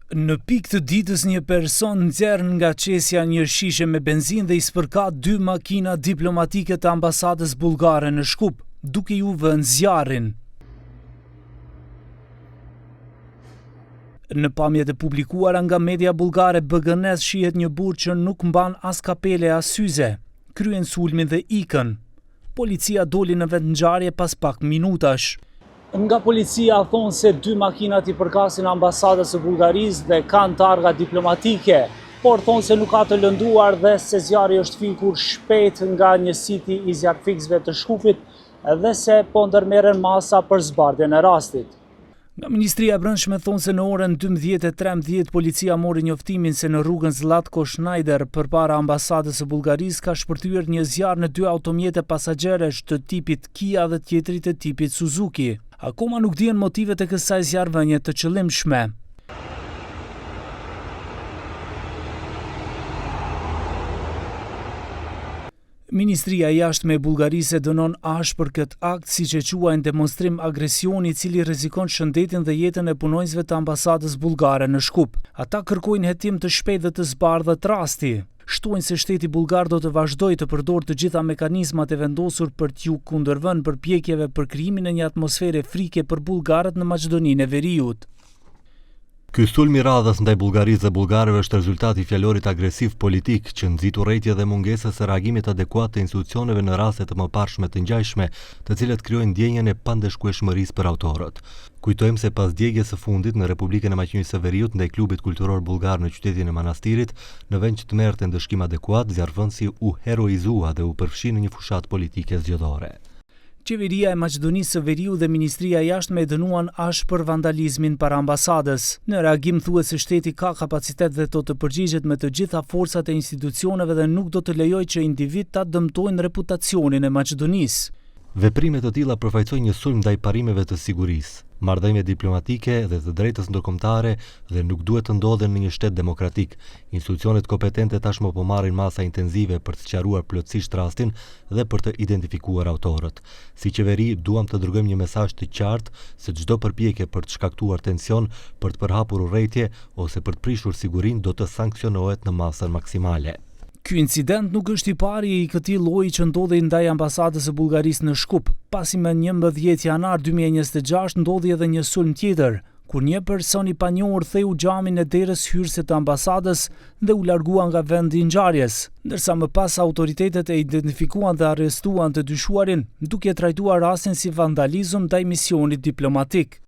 Në pikë të ditës një person nxjerr nga qesja një shishe me benzinë dhe i spërka 2 makina diplomatike të ambasadës bullgare në Shkup, duke ju vënë zjarrin. Në pamjet e publikuara nga media bullgare BGN shihet një burr që nuk mban as kapele as syze. Kryen sulmin dhe ikën. Policia doli në vend ngjarje pas pak minutash. Nga policia thonë se 2 makinat i përkasin ambasadës së Bullgarisë dhe kanë targa diplomatike, por thonë se nuk ka të lënduar dhe se zjarri është fikur shpejt nga një siti i zjarrfiksve të Shkupit dhe se po ndërmerren masa për zbardhjen e rastit. Nga Ministria e Brendshme thonë se në orën 12:13 policia mori njoftimin se në rrugën Zlatko Schneider përpara ambasadës së Bullgarisë ka shpërthyer një zjarr në 2 automjete pasaxheresh të tipit Kia dhe tjetri të tipit Suzuki. Akoma nuk dihen motivet e kësaj zjarrvënie të qëllimshme. Ministria e Jashtme e Bullgarisë dënon ashpër këtë akt, siç e quajnë demonstrim agresioni i cili rrezikon shëndetin dhe jetën e punonjësve të ambasadës bullgare në Shkup. Ata kërkojnë hetim të shpejtë dhe të zbardhët rasti. Shtojnë se shteti bullgar do të vazhdojë të përdorë të gjitha mekanizmat e vendosur për t'ju kundërvënë përpjekjeve për krijimin e një atmosfere frike për bullgarët në Maqedoninë e Veriut. Ky sulm i radhës ndaj Bullgarisë dhe bullgarëve është rezultati i fjalorit agresiv politik që nxitu rrethje dhe mungesës së reagimit adekuat të institucioneve në raste të mëparshme të ngjajshme, të cilat krijojnë ndjenjen e pandëshkueshmërisë për autorët. Kujtojmë se pas djegjes së fundit në Republikën e Maqedonisë së Veriut ndaj klubit kulturor bullgar në qytetin e Manastirit, në vend që të merrte ndëshkim adekuat, zjarrvënësi u heroizua dhe u përfshi në një fushat politike zgjedhore. Qeveria e Maqedonisë së Veriut dhe Ministria e Jashtme e dënuan ashpër vandalizmin para ambasadës. Në reagim thuhet se shteti ka kapacitet dhe do të përgjigjet me të gjitha forcat e institucioneve dhe nuk do të lejojë që individ ta dëmtojnë reputacionin e Maqedonisë. Veprime të tilla përfaqësojnë një sulm ndaj parimeve të sigurisë, marrëdhënie diplomatike dhe të drejtës ndërkombëtare dhe nuk duhet të ndodhen në një shtet demokratik. Institucionet kompetente tashmë po marrin masa intenzive për të sqaruar plotësisht rastin dhe për të identifikuar autorët. Si qeveri duam të dërgojmë një mesazh të qartë se çdo përpjekje për të shkaktuar tension, për të përhapur urrëtie ose për të prishur sigurinë do të sanksionohet në masën maksimale. Ky incident nuk është i pari i këtij lloji që ndodhi ndaj ambasadës së Bullgarisë në Shkup, pasi më 11 janar 2026 ndodhi edhe një sulm tjetër, kur një person i panjohur theu xhamin e derës hyrëse të ambasadës dhe u largua nga vendi i ngjarjes, ndërsa më pas autoritetet e identifikuan dhe arrestuan të dyshuarin, duke trajtuar rastin si vandalizëm ndaj misionit diplomatik.